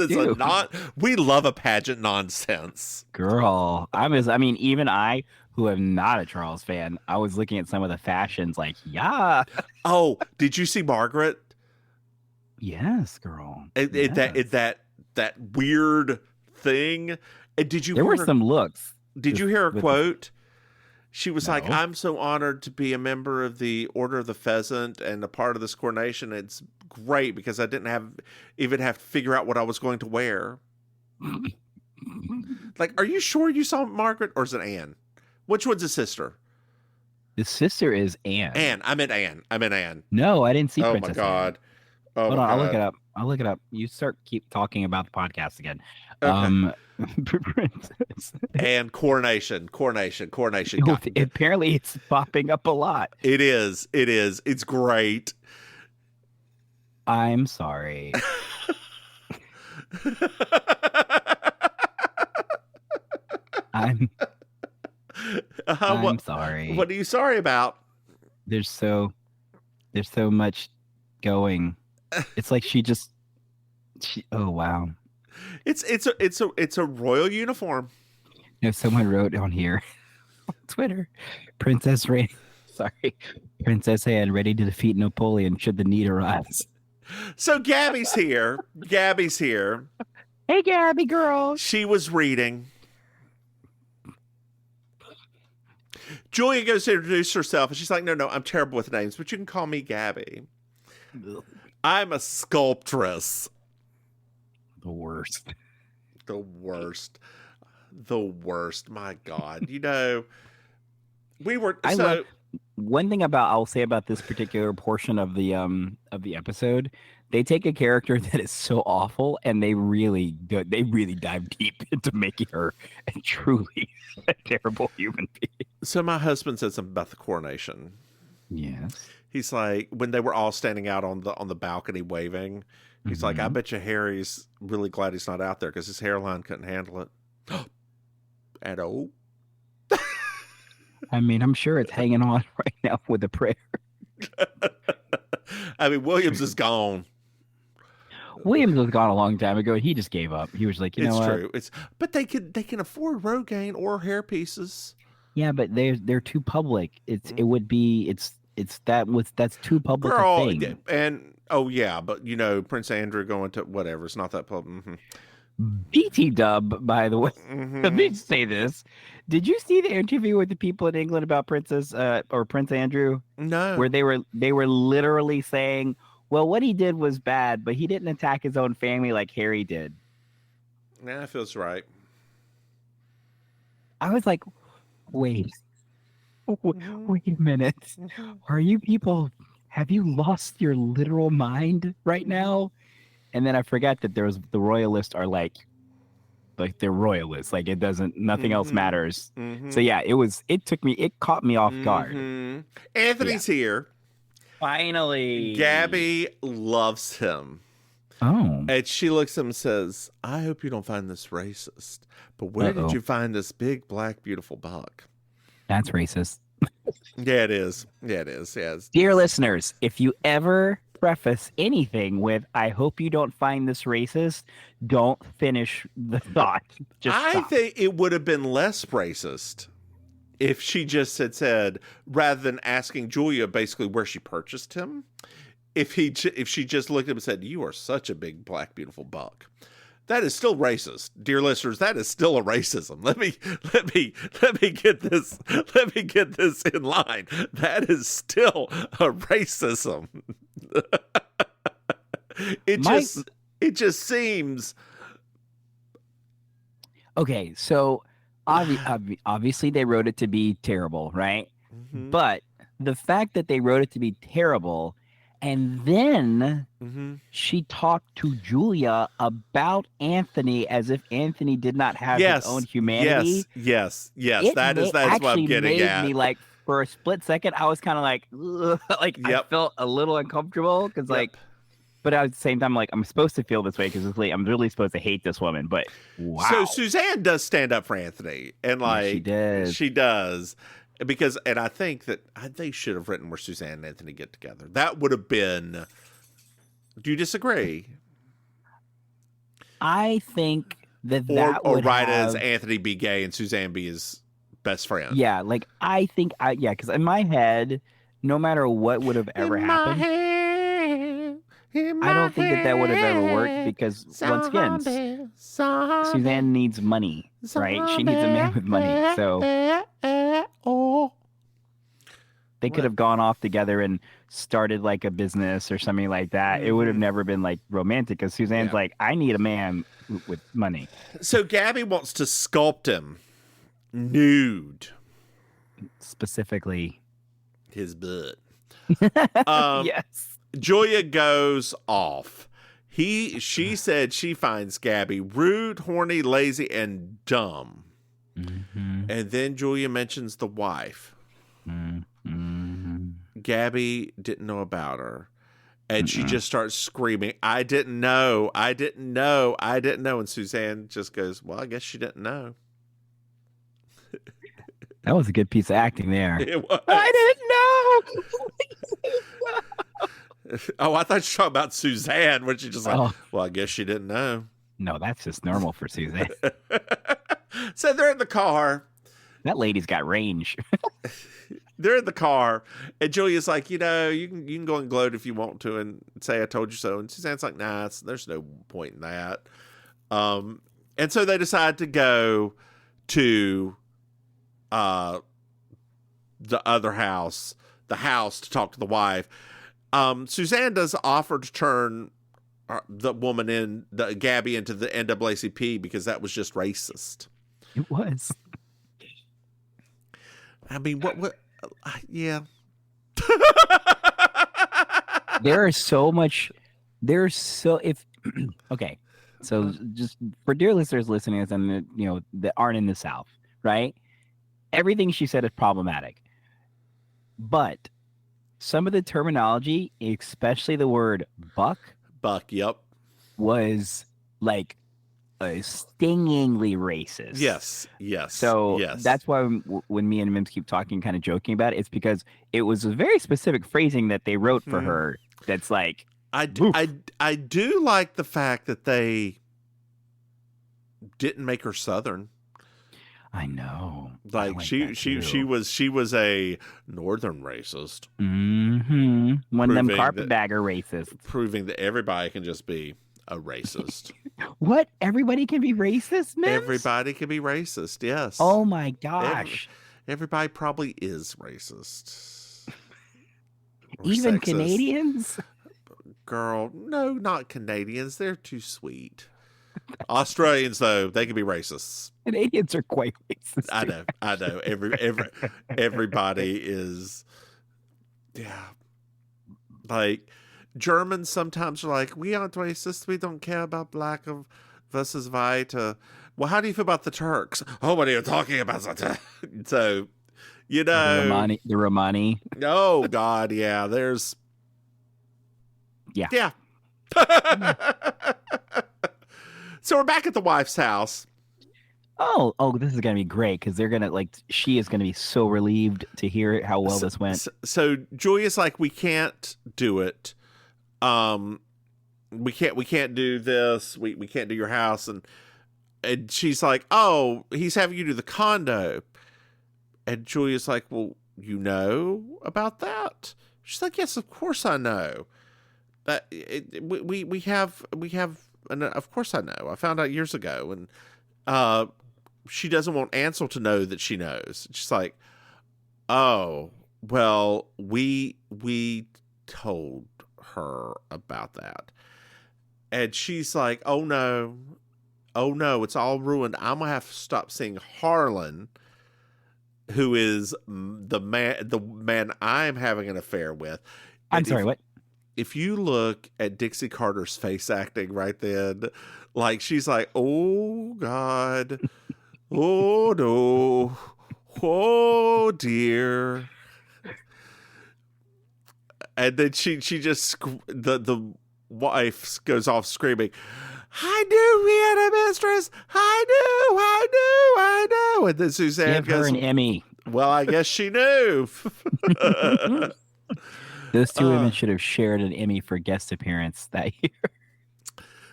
[SPEAKER 1] we love a pageant nonsense.
[SPEAKER 2] Girl, even I, who am not a Charles fan, I was looking at some of the fashions, like, yeah.
[SPEAKER 1] Oh, did you see Margaret?
[SPEAKER 2] Yes, girl.
[SPEAKER 1] That weird thing. And did you?
[SPEAKER 2] There were some looks.
[SPEAKER 1] Did you hear her quote? She was like, "I'm so honored to be a member of the Order of the Pheasant and a part of this coronation. It's great because I didn't even have to figure out what I was going to wear." Like, are you sure you saw Margaret or is it Anne? Which one's the sister?
[SPEAKER 2] The sister is Anne.
[SPEAKER 1] Anne. I meant Anne.
[SPEAKER 2] No, I didn't see
[SPEAKER 1] Oh
[SPEAKER 2] Princess
[SPEAKER 1] my God.
[SPEAKER 2] Anne.
[SPEAKER 1] Oh,
[SPEAKER 2] hold
[SPEAKER 1] my
[SPEAKER 2] on,
[SPEAKER 1] God.
[SPEAKER 2] I'll look it up. You keep talking about the podcast again.
[SPEAKER 1] Okay.
[SPEAKER 2] Princess.
[SPEAKER 1] And coronation.
[SPEAKER 2] Apparently it's popping up a lot.
[SPEAKER 1] It is. It's great.
[SPEAKER 2] I'm sorry. I'm sorry.
[SPEAKER 1] What are you sorry about?
[SPEAKER 2] There's so much going. It's like oh wow.
[SPEAKER 1] It's a royal uniform.
[SPEAKER 2] You know, someone wrote on here on Twitter, Princess Anne ready to defeat Napoleon should the need arise.
[SPEAKER 1] So Gabby's here.
[SPEAKER 2] Hey, Gabby girl.
[SPEAKER 1] She was reading. Julia goes to introduce herself, and she's like, no, I'm terrible with names, but you can call me Gabby. I'm a sculptress.
[SPEAKER 2] The worst.
[SPEAKER 1] My God. You know,
[SPEAKER 2] one thing I'll say about this particular portion of the episode, they take a character that is so awful and they really dive deep into making her a truly a terrible human being.
[SPEAKER 1] So my husband said something about the coronation.
[SPEAKER 2] Yes.
[SPEAKER 1] He's like, when they were all standing out on the balcony waving, he's like, I bet you Harry's really glad he's not out there because his hairline couldn't handle it. At all.
[SPEAKER 2] I mean, I'm sure it's hanging on right now with a prayer.
[SPEAKER 1] I mean, Williams is gone.
[SPEAKER 2] Williams was gone a long time ago. He just gave up. He was like, you know what?
[SPEAKER 1] It's true. But they can afford Rogaine or hair pieces.
[SPEAKER 2] Yeah, but they're too public. That's too public
[SPEAKER 1] Girl,
[SPEAKER 2] a thing.
[SPEAKER 1] And Oh yeah, but Prince Andrew going to whatever. It's not that public. Mm-hmm.
[SPEAKER 2] BT dub, by the way.
[SPEAKER 1] Mm-hmm.
[SPEAKER 2] Let me say this. Did you see the interview with the people in England about Prince Andrew?
[SPEAKER 1] No.
[SPEAKER 2] Where they were literally saying, well, what he did was bad, but he didn't attack his own family like Harry did.
[SPEAKER 1] Nah, that feels right.
[SPEAKER 2] I was like, wait a minute. Are you people, have you lost your literal mind right now? And then I forgot that the royalists are like they're royalists. Like it doesn't, nothing else matters.
[SPEAKER 1] Mm-hmm.
[SPEAKER 2] So yeah, it caught me off guard.
[SPEAKER 1] Anthony's here.
[SPEAKER 2] Finally.
[SPEAKER 1] Gabby loves him.
[SPEAKER 2] Oh.
[SPEAKER 1] And she looks at him and says, I hope you don't find this racist, but where did you find this big, black, beautiful buck?
[SPEAKER 2] That's racist.
[SPEAKER 1] Yeah, it is. Yeah, it is. Yes.
[SPEAKER 2] Dear listeners, if you ever preface anything with, I hope you don't find this racist, don't finish the thought.
[SPEAKER 1] I think it would have been less racist if she just had said, rather than asking Julia basically where she purchased him, if she just looked at him and said, you are such a big, black, beautiful buck. That is still racist, dear listeners. That is still a racism. Let me get this. Let me get this in line. That is still a racism. It just seems.
[SPEAKER 2] Okay, so obviously they wrote it to be terrible, right?
[SPEAKER 1] Mm-hmm.
[SPEAKER 2] But the fact that they wrote it to be terrible, and then she talked to Julia about Anthony as if Anthony did not have his own humanity.
[SPEAKER 1] Yes. That is what I'm getting at.
[SPEAKER 2] Me like for a split second, I was kind of like, I felt a little uncomfortable because but at the same time, like I'm supposed to feel this way because I'm really supposed to hate this woman. But wow.
[SPEAKER 1] So Suzanne does stand up for Anthony, and she does. And I think that they should have written where Suzanne and Anthony get together. That would have been. Do you disagree?
[SPEAKER 2] I think that
[SPEAKER 1] would write as Anthony be gay and Suzanne be his best friend.
[SPEAKER 2] Yeah, like I think because in my head, no matter what would have ever happened, I don't think that would have ever worked because once again, Suzanne needs money, right? She needs a man with money, so. They could have gone off together and started like a business or something like that. It would have never been like romantic because Suzanne's like, I need a man with money.
[SPEAKER 1] So Gabby wants to sculpt him nude.
[SPEAKER 2] Specifically
[SPEAKER 1] his butt.
[SPEAKER 2] Yes.
[SPEAKER 1] Julia goes off. She said she finds Gabby rude, horny, lazy, and dumb. Mm-hmm. And then Julia mentions the wife. Mm-hmm. Gabby didn't know about her. And she just starts screaming, I didn't know. And Suzanne just goes, well, I guess she didn't know.
[SPEAKER 2] That was a good piece of acting there.
[SPEAKER 1] It was.
[SPEAKER 2] I didn't know.
[SPEAKER 1] Oh, I thought you were talking about Suzanne, when she just well, I guess she didn't know.
[SPEAKER 2] No, that's just normal for Suzanne.
[SPEAKER 1] So they're in the car.
[SPEAKER 2] That lady's got range.
[SPEAKER 1] They're in the car, and Julia's like, you can go and gloat if you want to and say I told you so. And Suzanne's like, nah, there's no point in that. And so they decide to go to the other house, to talk to the wife. Suzanne does offer to turn the woman Gabby into the NAACP because that was just racist.
[SPEAKER 2] It was.
[SPEAKER 1] I mean, what? Yeah.
[SPEAKER 2] Okay. So just for dear listeners listening and that aren't in the South, right? Everything she said is problematic. But some of the terminology, especially the word buck,
[SPEAKER 1] yep,
[SPEAKER 2] was like stingingly racist.
[SPEAKER 1] Yes.
[SPEAKER 2] So that's why when me and Mims keep talking, kind of joking about it, it's because it was a very specific phrasing that they wrote for her. That's like,
[SPEAKER 1] I do like the fact that they didn't make her Southern.
[SPEAKER 2] I know.
[SPEAKER 1] Like, she was a northern racist.
[SPEAKER 2] One of them
[SPEAKER 1] Proving
[SPEAKER 2] carpetbagger racists.
[SPEAKER 1] Proving that everybody can just be a racist.
[SPEAKER 2] What? Everybody can be racist, Mims?
[SPEAKER 1] Everybody can be racist, yes.
[SPEAKER 2] Oh my gosh.
[SPEAKER 1] Everybody probably is racist.
[SPEAKER 2] Even
[SPEAKER 1] sexist.
[SPEAKER 2] Canadians?
[SPEAKER 1] Girl, no, not Canadians. They're too sweet. Australians, though, they can be racists.
[SPEAKER 2] Canadians are quite racist.
[SPEAKER 1] I know. Everybody is, yeah. Like, Germans sometimes are like, we aren't racist. We don't care about black versus white. Well, how do you feel about the Turks? Oh, what are you talking about? So, you know.
[SPEAKER 2] The Romani.
[SPEAKER 1] Oh, God, yeah. There's. Yeah. So we're back at the wife's house.
[SPEAKER 2] Oh, this is going to be great because they're going to, she is going to be so relieved to hear how well this went.
[SPEAKER 1] So Julia's like, we can't do it. We can't do this. We can't do your house. And she's like, oh, he's having you do the condo. And Julia's like, well, you know about that? She's like, yes, of course I know. We have, and of course I know. I found out years ago. And she doesn't want Ansel to know that she knows. She's like, oh, well, we told her about that. And she's like, oh no, it's all ruined. I'm gonna have to stop seeing Harlan, who is the man I'm having an affair with.
[SPEAKER 2] I'm sorry, what?
[SPEAKER 1] If you look at Dixie Carter's face acting right then, like, she's like, oh God, oh no, oh dear. And then she just, the wife goes off screaming, I knew we had a mistress. I knew. And then Suzanne
[SPEAKER 2] Give her an Emmy.
[SPEAKER 1] Well, I guess she knew.
[SPEAKER 2] Those two women should have shared an Emmy for guest appearance that year.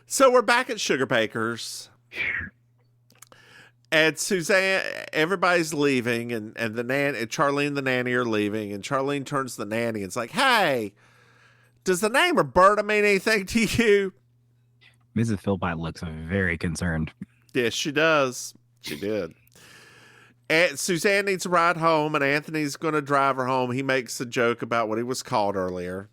[SPEAKER 1] So we're back at Sugar Baker's. And Suzanne, everybody's leaving, and Charlene the nanny are leaving, and Charlene turns to the nanny and is like, hey, does the name Roberta mean anything to you?
[SPEAKER 2] Mrs. Philpott looks very concerned.
[SPEAKER 1] Yes, she does. She did. And Suzanne needs a ride home, and Anthony's going to drive her home. He makes a joke about what he was called earlier.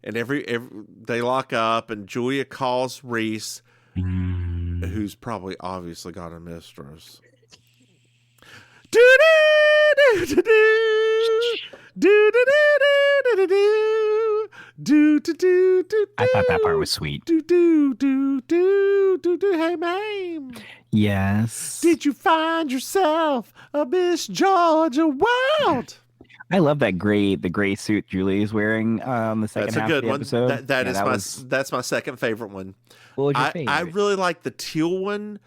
[SPEAKER 1] And they lock up, and Julia calls Reese, who's probably obviously got a mistress.
[SPEAKER 2] I thought that part was sweet.
[SPEAKER 1] Hey, Maim.
[SPEAKER 2] Yes.
[SPEAKER 1] Did you find yourself a Miss Georgia Wild?
[SPEAKER 2] I love the gray suit Julie is wearing the second half of the episode.
[SPEAKER 1] That's my second favorite one.
[SPEAKER 2] What was your favorite?
[SPEAKER 1] I really like the teal one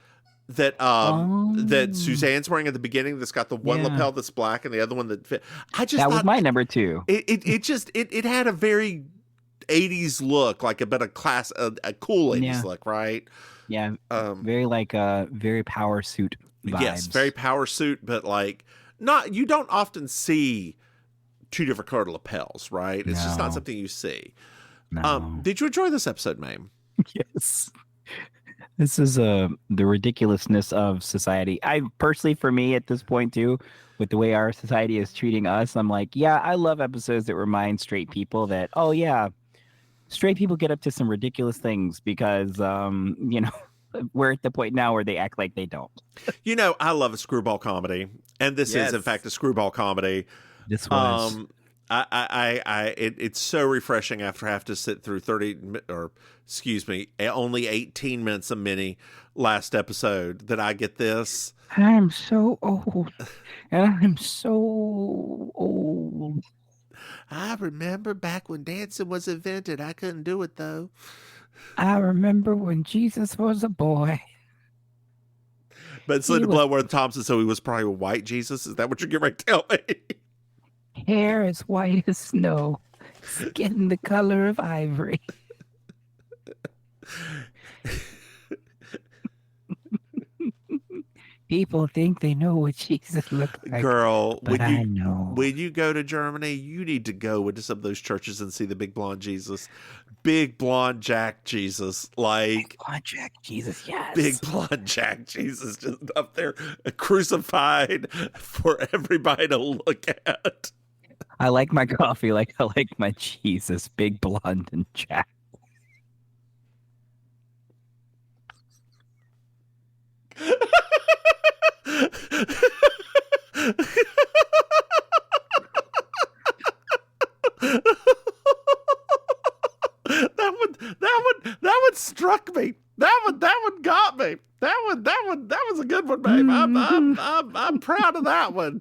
[SPEAKER 1] that that Suzanne's wearing at the beginning. That's got the one lapel that's black and the other one that fit. That was
[SPEAKER 2] my number two.
[SPEAKER 1] It had a very 80s look, like a bit of class, a cool 80s look, right?
[SPEAKER 2] Yeah, very very power suit vibes.
[SPEAKER 1] Yes, very power suit, but you don't often see two different colored lapels, right? It's just not something you see.
[SPEAKER 2] No.
[SPEAKER 1] Did you enjoy this episode, Maim?
[SPEAKER 2] Yes. This is the ridiculousness of society. I personally, for me at this point too, with the way our society is treating us, I'm like, yeah, I love episodes that remind straight people that, oh yeah, straight people get up to some ridiculous things because, we're at the point now where they act like they don't.
[SPEAKER 1] I love a screwball comedy, and this is in fact a screwball comedy.
[SPEAKER 2] This was.
[SPEAKER 1] It's so refreshing after I have to sit through only 18 minutes of mini last episode that I get this.
[SPEAKER 2] I'm so old, and I'm so old.
[SPEAKER 1] I remember back when dancing was invented. I couldn't do it though.
[SPEAKER 2] I remember when Jesus was a boy.
[SPEAKER 1] But it's Linda Bloodworth Thompson, so he was probably a white Jesus. Is that what you're getting ready to tell me?
[SPEAKER 2] Hair as white as snow, skin the color of ivory. People think they know what Jesus looks like.
[SPEAKER 1] Girl,
[SPEAKER 2] but I know.
[SPEAKER 1] when you go to Germany, you need to go into some of those churches and see the big blonde Jesus. Big blonde Jack Jesus. Like,
[SPEAKER 2] Blonde Jack Jesus, yes.
[SPEAKER 1] big blonde Jack Jesus just up there crucified for everybody to look at.
[SPEAKER 2] I like my coffee like I like my Jesus. Big blonde and Jack.
[SPEAKER 1] That one struck me. That one got me. That was a good one, babe. I'm proud of that one.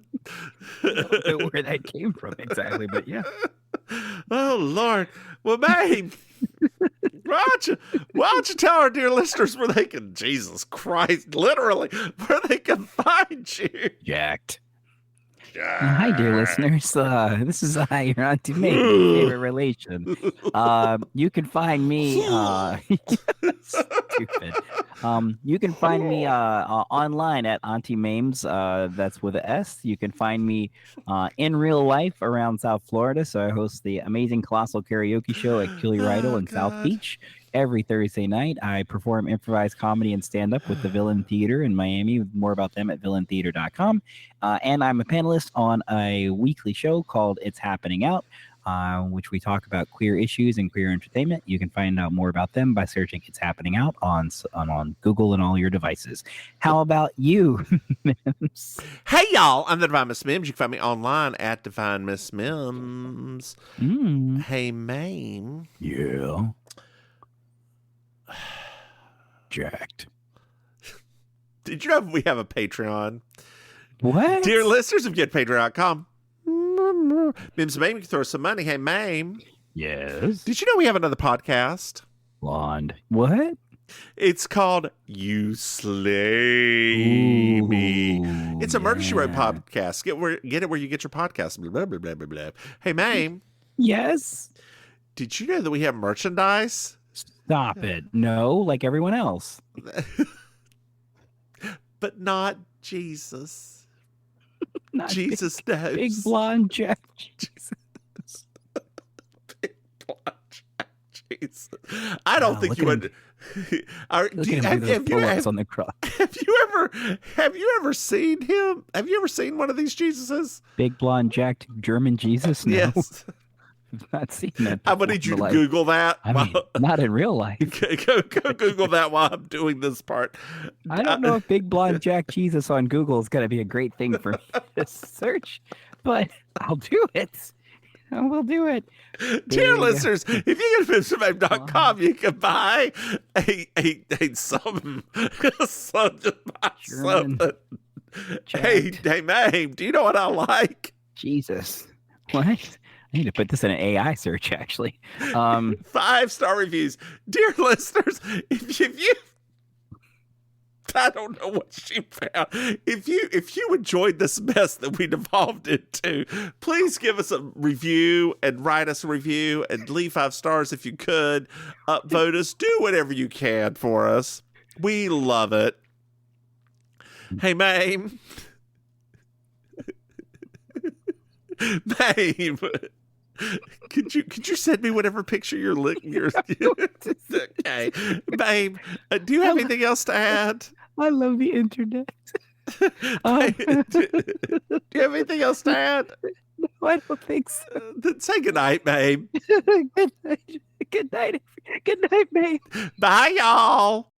[SPEAKER 2] I don't know where that came from exactly, but yeah.
[SPEAKER 1] Oh Lord. Well, babe, why don't you tell our dear listeners where they can, Jesus Christ, literally, where they can find you?
[SPEAKER 2] Jacked. Hi, dear listeners. This is your Auntie Maim, your favorite relation. You can find me. Stupid. You can find me online at Auntie Maim's. That's with an S. You can find me in real life around South Florida. So I host the Amazing Colossal Karaoke Show at Killy in South Beach. Every Thursday night, I perform improvised comedy and stand-up with the Villain Theater in Miami. More about them at villaintheater.com. And I'm a panelist on a weekly show called It's Happening Out, which we talk about queer issues and queer entertainment. You can find out more about them by searching It's Happening Out on Google and all your devices. How about you, Mims?
[SPEAKER 1] Hey, y'all. I'm the Divine Miss Mims. You can find me online at Divine Miss Mims. Hey, Maim.
[SPEAKER 2] Yeah. Jacked.
[SPEAKER 1] Did you know we have a Patreon?
[SPEAKER 2] What?
[SPEAKER 1] Dear listeners, if you get patreon.com, Mims Maim, you can throw some money. Hey, Maim.
[SPEAKER 2] Yes.
[SPEAKER 1] Did you know we have another podcast?
[SPEAKER 2] Blonde. What?
[SPEAKER 1] It's called You Slay Me. It's a Murder She Wrote podcast. Get it where you get your podcast. Blah, blah, blah, blah, blah. Hey, Maim.
[SPEAKER 2] Yes.
[SPEAKER 1] Did you know that we have merchandise?
[SPEAKER 2] Stop it. No, like everyone else.
[SPEAKER 1] But not Jesus.
[SPEAKER 2] Not
[SPEAKER 1] Jesus knows.
[SPEAKER 2] Big blonde Jack Jesus.
[SPEAKER 1] Big blonde Jack Jesus. I don't think you would. Have you ever seen him? Have you ever seen one of these Jesuses?
[SPEAKER 2] Big blonde Jack German Jesus? No.
[SPEAKER 1] Yes.
[SPEAKER 2] I've not seen that.
[SPEAKER 1] I'm gonna need you to Google that.
[SPEAKER 2] I mean, not in real life.
[SPEAKER 1] Go Google that while I'm doing this part.
[SPEAKER 2] I don't know if Big Blonde Jack Jesus on Google is going to be a great thing for me to search, but I'll do it. I will do it.
[SPEAKER 1] Dear listeners, if you go to MrMahaffey.com, you can buy something. Hey, Maim, do you know what I like?
[SPEAKER 2] Jesus. What? I need to put this in an AI search, actually.
[SPEAKER 1] 5-star reviews. Dear listeners, if you I don't know what she found. If you enjoyed this mess that we devolved into, please give us a review and write us a review and leave 5 stars if you could. Upvote us. Do whatever you can for us. We love it. Hey, Maim. Maim. Could you send me whatever picture you're looking? Okay, babe. Do you have anything else to add?
[SPEAKER 2] I love the internet.
[SPEAKER 1] Do you have anything else to add?
[SPEAKER 2] No, I don't think so.
[SPEAKER 1] Then say goodnight, babe.
[SPEAKER 2] Good night. Good night, babe.
[SPEAKER 1] Bye, y'all.